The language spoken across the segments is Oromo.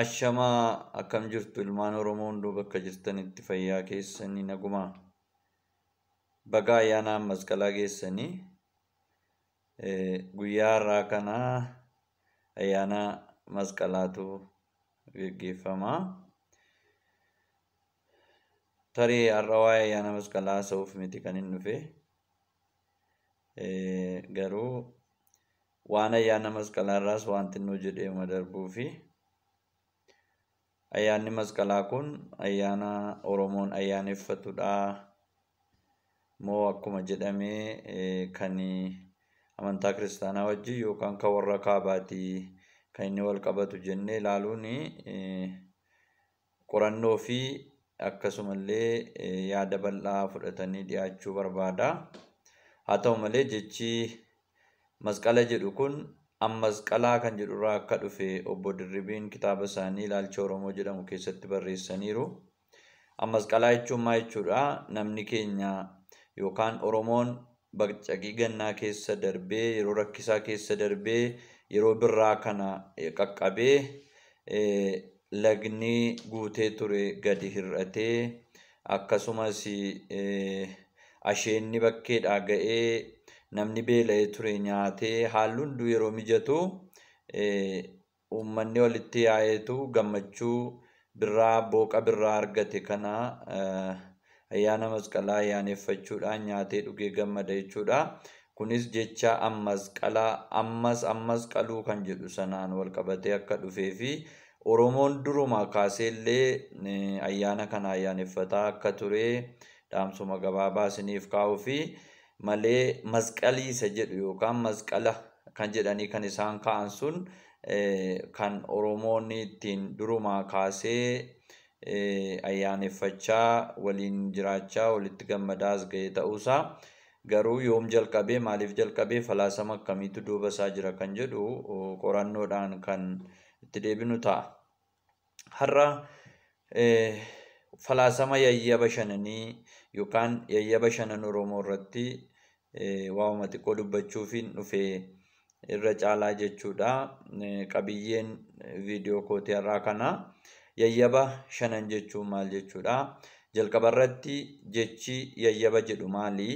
Ashamaa akkam jirtu ilmaan Oromoo hunduu bakka jirtanitti fayyaa keessanii nagumaa. Baga ayyaana masqalaa geessanii guyyaa har'aa kana ayyaana masqalaatu gaggeeffama. Tarii har'a waa'ee ayyaana masqalaa haasa'uuf miti kan hin dhufe. Garuu waan ayyaana masqalaa irraas wanti nu jedhee darbuu fi ayyaanni masqalaa kun ayyaana Oromoon ayyaaneffatudha moo akkuma jedhamee kan amantaa kiristaanaa wajjin yookaan kan warra kaabaatii kan inni wal qabatu jennee ilaaluun qorannoo fi akkasumallee yaada bal'aa fudhatanii dhiyaachuu barbaada. Haa ta'u malee jechi masqala jedhu kun ammasqalaa kan jedhurraa akka dhufe obbo Dirribiin kitaaba isaanii ilaalcha Oromoo jedhamu keessatti barreessaniiru. Ammasqalaa jechuun maal jechuudha? Namni keenya yookaan Oromoon baqaqii gannaa keessa darbee yeroo rakkisaa keessa darbee yeroo birraa kana qaqqabee lagni guutee ture gadi hir'atee akkasumas asheenni bakkeedhaa ga'ee namni beela'ee ture nyaatee haalli hunduu yeroo mijatu uummanni walitti yaa'eetu gammachuu birraa booqa birraa argate kana ayyaana masqalaa ayyaaneffachuudhaan nyaatee dhugee gammada jechuudha. Kunis jecha ammas qaluu kan jedhu sanaan wal qabatee akka dhufee fi Oromoon durumaa kaaseellee ayyaana kana ayyaaneffataa akka ture dhaamsuma gabaabaa isiniif kaa'uu fi malee masqaliisa jedhu yookaan masqala kan jedhanii kan isaan ka'an sun kan Oromoon ittiin durumaa kaasee ayyaaneffachaa waliin jiraachaa walitti gammadaas ga'e ta'uusaa garuu yoom jalqabee maaliif jalqabee falaasama akkamiitu duuba isaa jira kan jedhu qorannoodhaan kan itti deebinu ta'a. Har'a falaasama yayyaba shananii yookaan yayyaba shanan Oromoo irratti waa'uma xiqqoo dubbachuuf dhufe irra caalaa jechuudha. Qabiyyeen viidiyoo kootii har'aa kana yayyaba shanan jechuun maal jechuudha? Jalqaba irratti jechi yayyaba jedhu maali?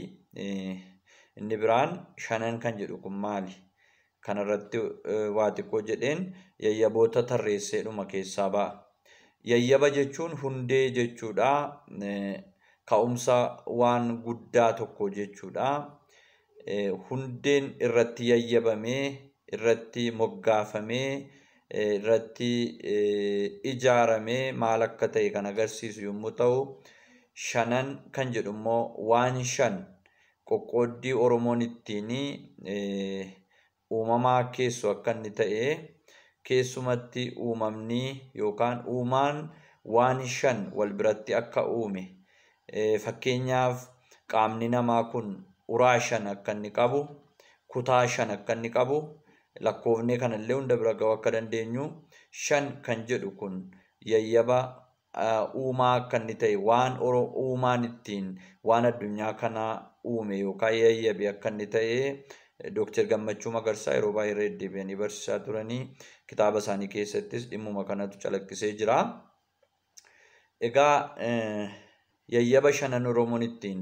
Inni biraan shanan kan jedhu kun maali? Kanarratti waa xiqqoo jedheen yayyaboota tarreesseedhuma keessaa ba'a. Yayyaba jechuun hundee jechuudha. Ka'umsa waan guddaa tokko jechuudha. Hundeen irratti yayyabamee, irratti moggaafamee, irratti ijaaramee maal akka ta'e kan agarsiisu yommuu ta'u, shanan kan jedhu immoo waan shan qoqqooddii Oromoon ittiin uumamaa keessu akka inni ta'e keessumatti uumamni yookaan uumaan waan shan wal biratti akka uume. Fakkeenyaaf qaamni namaa kun uraa shan akka inni qabu, kutaa shan akka inni qabu, lakkoofnee kanallee hunda bira ga'uu akka dandeenyu shan kan jedhu kun yayyaba uumaa akka inni ta'e waan uumaan ittiin waan addunyaa kanaa uume yookaan yayyabe akka inni ta'e Dr. Gammachuu Magarsaa yeroo baay'ee deddeebi'anii barsiisaa turanii kitaaba isaanii keessattis dhimmuma kanatu calaqqisee jira. Egaa yayyaba shanan Oromoon ittiin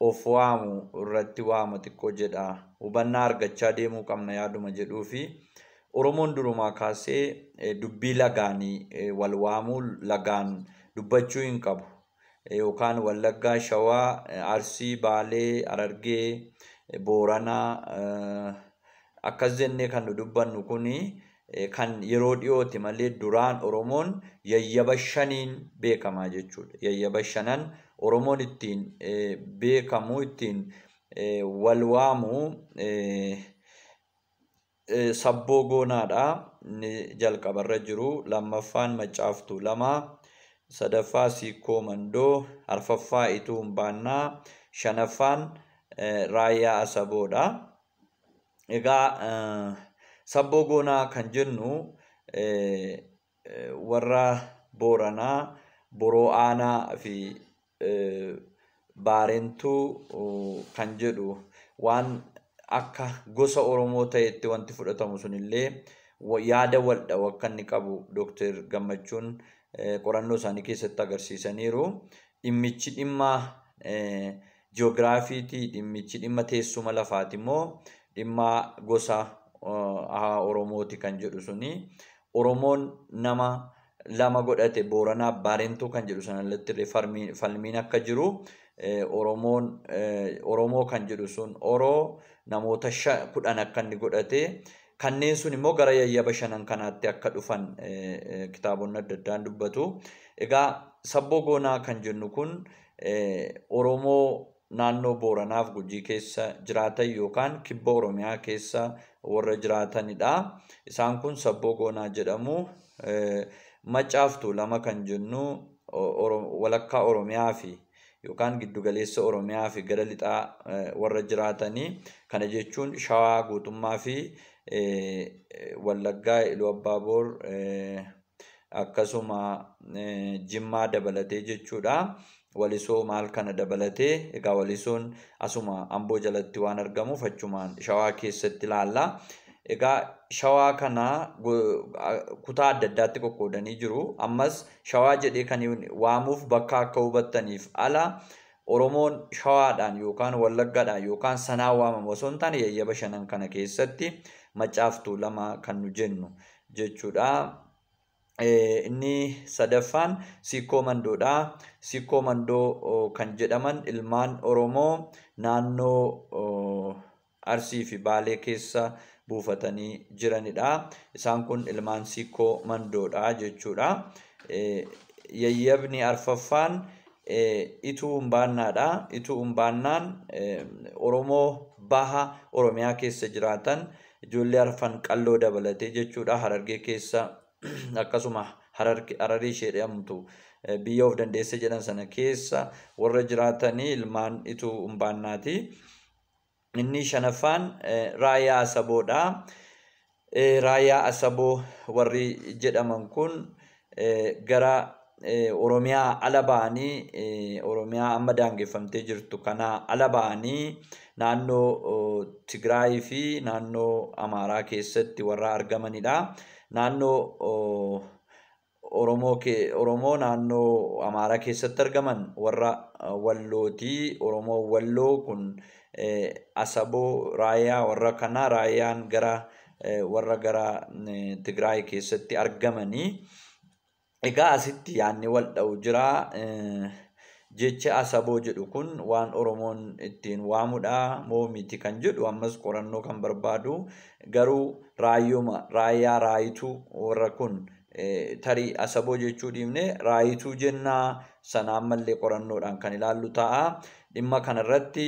of waamu irratti waama xiqqoo jedha. Hubannaa argachaa deemuu qabna yaaduma jedhuu fi Oromoon durumaa kaasee dubbii lagaanii wal waamuu lagaan dubbachuu hin qabu. Yookaan Wallaggaa, Shawaa, Arsii, Baalee, Harargee, Booranaa akkas jennee kan nu dubbannu kuni kan yeroo dhiyooti malee duraan Oromoon yayyaba shaniin beekamaa jechuudha. Yayyaba shanan Oromoon ittiin beekamu ittiin wal waamu sabboo goonaadha. Jalqabarra jiru lammaffaan Maccaaftuu Lamaa, sadaffaa Siikoo Mandoo, arfaffaa Ituu Humbaannaa, shanaffaan Raayyaa Asaboodha. Egaa sabboo goonaa kan jennu warra Booranaa, Boroo Aanaa fi Baarentuu kan jedhu waan akka gosa Oromoo ta'etti wanti fudhatamu sunillee yaada waldha akka inni qabu Dr. Gammachuun qorannoo isaanii keessatti agarsiisaniiru. Dhimmichi dhimma ji'oogiraafiitii, dhimmichi dhimma teessuma lafaati immoo dhimma gosa Oromooti kan jedhu suni. Oromoon nama lama godhate Booranaa Baarentuu kan jedhu sanallee falmiin akka jiru. Oromoo kan jedhu sun Oroo namoota 10 akka inni godhate. Kanneen sun immoo gara yayyaba shanan kanaatti akka dhufan kitaabonni adda addaan dubbatu. Egaa sabboo goonaa kan jennu kun Oromoo naannoo Booranaaf Gujii keessa jiraatan yookaan kibba Oromiyaa keessa warra jiraatanidha. Isaan kun sabboo goonaa jedhamu. Maccaaf Tuulama kan jennu walakkaa Oromiyaa fi yookaan giddugaleessa Oromiyaa fi gara lixaa warra jiraatanii. Kana jechuun Shawaa guutummaa fi Wallaggaa, Iluu Abbaaboor akkasuma Jimmaa dabalatee jechuudha. Walisoo maal kana dabalatee. Egaa walisoon asuma Amboo jalatti waan argamuuf achumaan Shawaa keessatti ilaalla. Egaa Shawaa kana kutaa adda addaatti qoqqoodanii jiru. Ammas Shawaa jedhee kan waamuuf bakka akka hubattaniif ala Oromoon Shawaadhaan yookaan Wallaggaadhaan yookaan sanaan waamamu osoo hin taane yayyaba shanan kana keessatti Maccaaf Tuulamaa kan nu jennu jechuudha. Inni sadaffaan Siikoo Mandoodha. Siikoo Mandoo kan jedhaman ilmaan Oromoo naannoo Arsii fi Baalee keessa buufatanii jiranidha. Isaan kun ilmaan Siikoo Mandoodha jechuudha. Yayyabni arfaffaan Ituu Humbaannaadha. Ituu Humbaannaan Oromoo baha Oromiyaa keessa jiraatan ijoollee arfan qalloo dabalatee jechuudha. Harargee keessa akkasuma Hararii ishee jedhamtu biyya of dandeesse jedhan sana keessa warra jiraatanii ilmaan Ituu Humbaannaati. Inni shanaffaan Raayyaa Asaboodha. Raayyaa Asaboo warri jedhaman kun gara Oromiyaa ala ba'anii Oromiyaa amma daangeffamtee jirtu kana ala ba'anii naannoo Tigraay fi naannoo Amaaraa keessatti warra argamanidha. Naannoo Oromoo naannoo Amaaraa keessatti argaman warra Wallooti. Oromoo Walloo kun Asaboo Raayyaa warra kana. Raayyaan warra gara Tigraay keessatti argamanii. Egaa asitti yaadni wal dha'u jira. Jecha Asaboo jedhu kun waan Oromoon ittiin waamudha moo miti kan jedhu ammas qorannoo kan barbaadu. Garuu Raayyaa Raayituu warra kun tarii Asaboo jechuu dhiifne Raayituu jennaa sana ammallee qorannoodhaan kan ilaallu ta'a. Dhimma kanarratti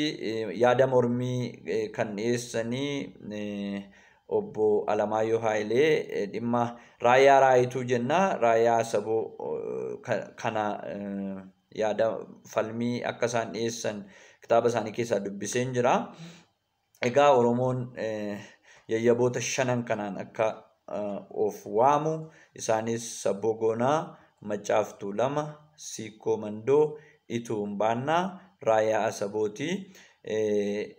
yaada mormii kan dhiyeessanii obbo Alamaayyoo Haayilee dhimma Raayyaa Raayituu jennaa Raayyaa Asaboo kana yaada falmii akka isaan dhiyeessan kitaaba isaanii keessaa dubbiseen jira. Egaa Oromoon yayyaboota shanan kanaan akka of waamu isaanis Sabboo Goonaa, Maccaaf Tuulama, Siikoo Mandoo, Ituu Humbaannaa, Raayyaa Asabooti.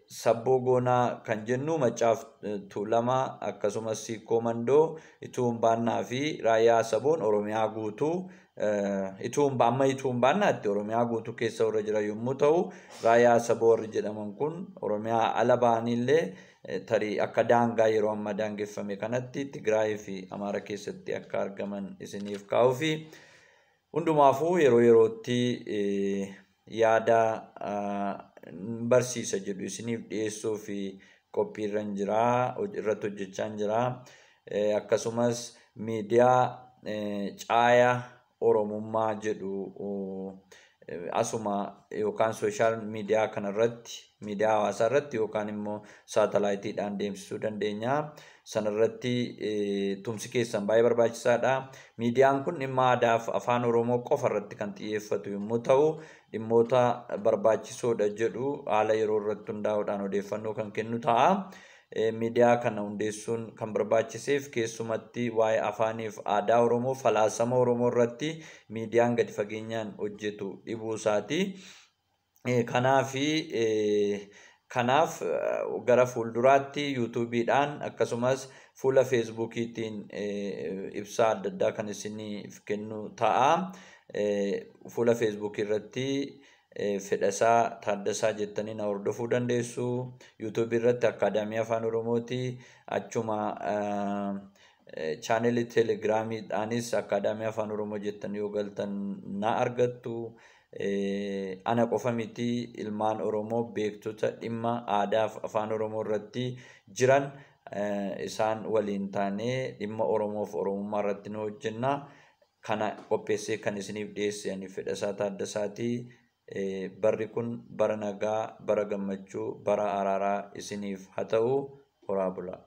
Sabboo Goonaa kan jennu Maccaaf Tuulamaa akkasumas Siikoo Mandoo, Ituu Humbaannaa fi Raayyaa Asaboon Oromiyaa guutuu Ituu Humbaannaatti Oromiyaa guutuu keessa warra jira yommuu ta'u, Raayyaa Asaboo warri jedhaman kun Oromiyaa ala ba'anillee tarii akka daangaa yeroo ammaa daangeffame kanatti Tigraay fi Amaara keessatti akka argaman isiniif kaa'uu fi hundumaafuu yeroo yerootti yaada barsiisa jedhu isiniif dhiyeessuu fi qophiirra jira, irratti hojjechaa jira. Akkasumas miidiyaa Caayaa Oromummaa jedhu asuma yookaan sooshaal miidiyaa kanarratti miidiyaa hawaasaa irratti yookaan immoo saatalaayitiidhaan deemsisuu dandeenya. Sanarratti tumsi keessan baay'ee barbaachisaadha. Miidiyaan kun dhimma aadaa fi afaan Oromoo qofa irratti kan xiyyeeffatu yommuu ta'u, dhimmoota barbaachisoodha jedhu haala yeroo irratti hundaa'uudhaan odeeffannoo kan kennu ta'a. Miidiyaa kana hundeessuun kan barbaachiseef keessumatti waa'ee afaaniif aadaa Oromoo, falaasama Oromoo irratti miidiyaan gadi fageenyaan hojjetu dhibuu isaati. Kanaaf gara fuulduraatti yuutuubiidhaan akkasumas fuula feesbuukiitiin ibsaa adda addaa kan isiniif kennu ta'a. Fuula feesbuukii irratti Fedhasaa Taaddasaa jettanii na hordofuu dandeessu. YouTube irratti Akaadaamii Afaan Oromooti. Achuma chaanelii Telegiraamiidhaanis Akaadaamii Afaan Oromoo jettanii yoo galtan na argattu. Ana qofa miti, ilmaan Oromoo beektota dhimma aadaa fi afaan Oromoo irratti jiran isaan waliin taanee dhimma Oromoo fi Oromummaa irratti nu hojjenna. Kana qopheessee kan isiniif dhiyeesse ani Fedhasaa Taaddasaati. Barri kun bara nagaa, bara gammachuu, bara araaraa isiniif haa ta'u. Horaa bulaa.